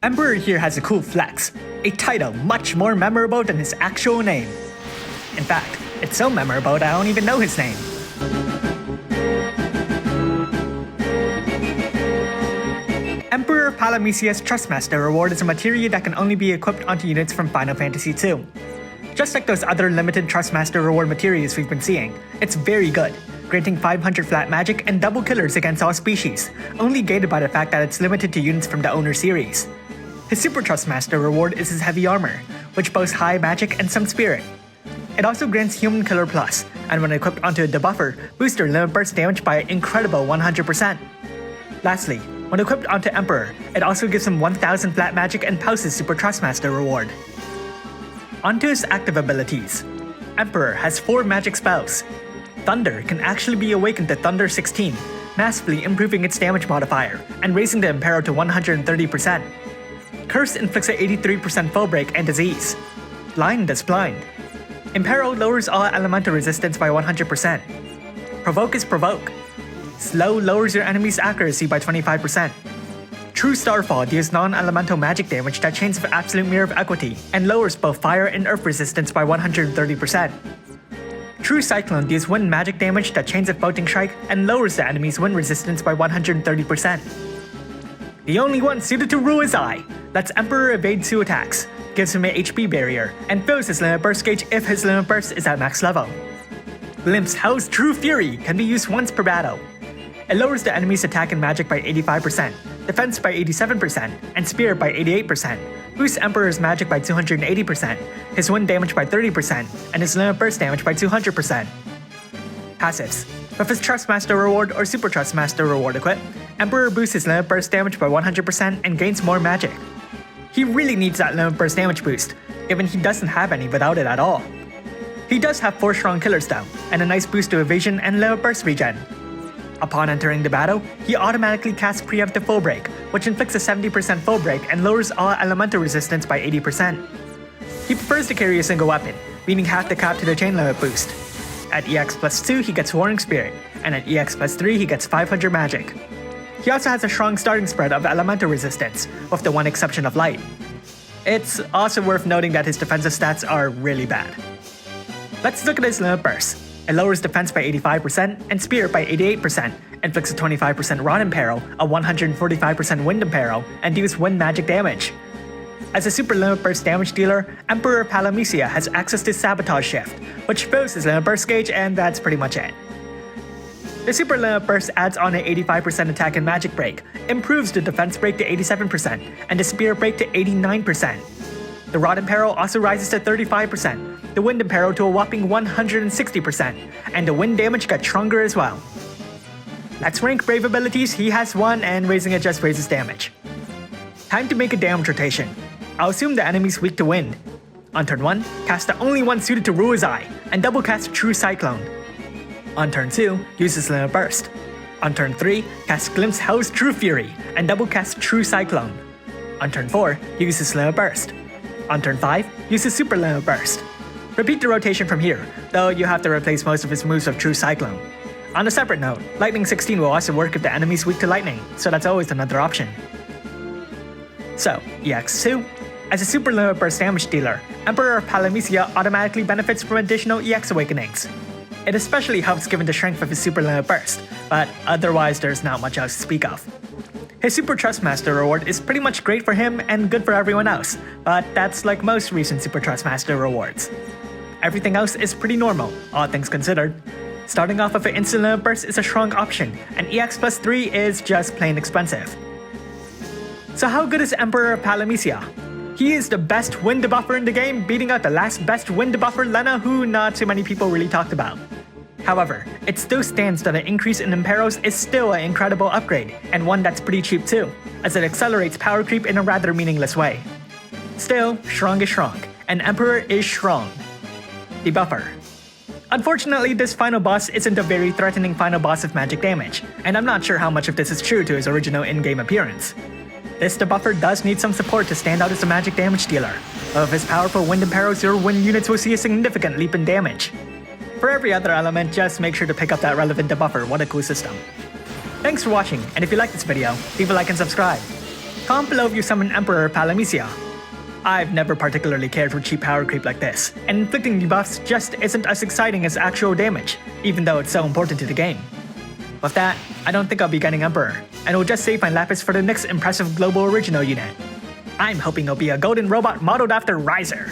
Emperor here has a cool flex, a title much more memorable than his actual name. In fact, it's so memorable that I don't even know his name. Emperor Palamecia's Trustmaster reward is a materia that can only be equipped onto units from Final Fantasy II. Just like those other limited Trustmaster reward materias we've been seeing, it's very good, granting 500 flat magic and double killers against all species, only gated by the fact that it's limited to units from the Owner series. His Super Trustmaster reward is his heavy armor, which boasts high magic and some spirit. It also grants Human Killer Plus, and when equipped onto a debuffer, boosts their limit burst damage by an incredible 100%. Lastly, when equipped onto Emperor, it also gives him 1000 flat magic and Pause's Super Trustmaster reward. Onto his active abilities. Emperor has 4 magic spells. Thunder can actually be awakened to Thunder 16, massively improving its damage modifier and raising the Imperil to 130%. Curse inflicts an 83% full break and disease. Blind does blind. Imperil lowers all elemental resistance by 100%. Provoke is provoke. Slow lowers your enemy's accuracy by 25%. True Starfall deals non-elemental magic damage that chains with Absolute Mirror of Equity and lowers both fire and earth resistance by 130%. True Cyclone deals wind magic damage that chains with Bolting Strike and lowers the enemy's wind resistance by 130%. The only one suited to rule his eye lets Emperor evade 2 attacks, gives him an HP barrier, and fills his limit burst gauge if his limit burst is at max level. Glimpse Hell's True Fury can be used once per battle. It lowers the enemy's attack and magic by 85%, defense by 87%, and spirit by 88%, boosts Emperor's magic by 280%, his wind damage by 30%, and his limit burst damage by 200%. Passives. With his Trustmaster reward or Super Trustmaster reward equipped, Emperor boosts his limit burst damage by 100% and gains more magic. He really needs that limit burst damage boost, given he doesn't have any without it at all. He does have 4 strong killers though, and a nice boost to evasion and limit burst regen. Upon entering the battle, he automatically casts Preemptive Full Break, which inflicts a 70% full break and lowers all elemental resistance by 80%. He prefers to carry a single weapon, meaning half the cap to the chain limit boost. At EX plus 2 he gets Warring Spirit, and at EX plus 3 he gets 500 magic. He also has a strong starting spread of elemental resistance, with the one exception of light. It's also worth noting that his defensive stats are really bad. Let's look at his limit burst. It lowers defense by 85% and spirit by 88%, inflicts a 25% rod imperil, a 145% wind imperil, and deals wind magic damage. As a super limit burst damage dealer, Emperor Palamecia has access to Sabotage Shift, which fills his limit burst gauge, and that's pretty much it. The super limit burst adds on an 85% attack and magic break, improves the defense break to 87%, and the spirit break to 89%. The rod imperil also rises to 35%, the wind imperil to a whopping 160%, and the wind damage got stronger as well. Let's rank brave abilities. He has 1 and raising it just raises damage. Time to make a damage rotation. I'll assume the enemy's weak to wind. On turn 1, cast the only one suited to rule his eye, and double cast True Cyclone. On turn 2, uses Limit Burst. On turn 3, cast Glimpse Hell's True Fury, and double cast True Cyclone. On turn 4, uses Limit Burst. On turn 5, uses Super Limit Burst. Repeat the rotation from here, though you have to replace most of his moves with True Cyclone. On a separate note, Lightning 16 will also work if the enemy's weak to lightning, so that's always another option. So, EX2. As a super limit burst damage dealer, Emperor Palamecia automatically benefits from additional EX awakenings. It especially helps given the strength of his super limit burst, but otherwise there's not much else to speak of. His Super Trustmaster reward is pretty much great for him and good for everyone else, but that's like most recent Super Trustmaster rewards. Everything else is pretty normal, all things considered. Starting off with an instant limit burst is a strong option, and EX plus 3 is just plain expensive. So how good is Emperor Palamecia? He is the best wind debuffer in the game, beating out the last best wind debuffer, Lena, who not too many people really talked about. However, it still stands that an increase in Imperils is still an incredible upgrade, and one that's pretty cheap too, as it accelerates power creep in a rather meaningless way. Still, strong is strong, and Emperor is strong. Debuffer. Unfortunately, this final boss isn't a very threatening final boss of magic damage, and I'm not sure how much of this is true to his original in-game appearance. This debuffer does need some support to stand out as a magic damage dealer. Of his powerful wind imperils, your wind units will see a significant leap in damage. For every other element, just make sure to pick up that relevant debuffer. What a cool system. Thanks for watching, and if you like this video, leave a like and subscribe. Comment below if you summon Emperor Palamecia. I've never particularly cared for cheap power creep like this, and inflicting debuffs just isn't as exciting as actual damage, even though it's so important to the game. With that, I don't think I'll be getting Emperor, and will just save my Lapis for the next impressive global original unit. I'm hoping it'll be a golden robot modeled after Riser.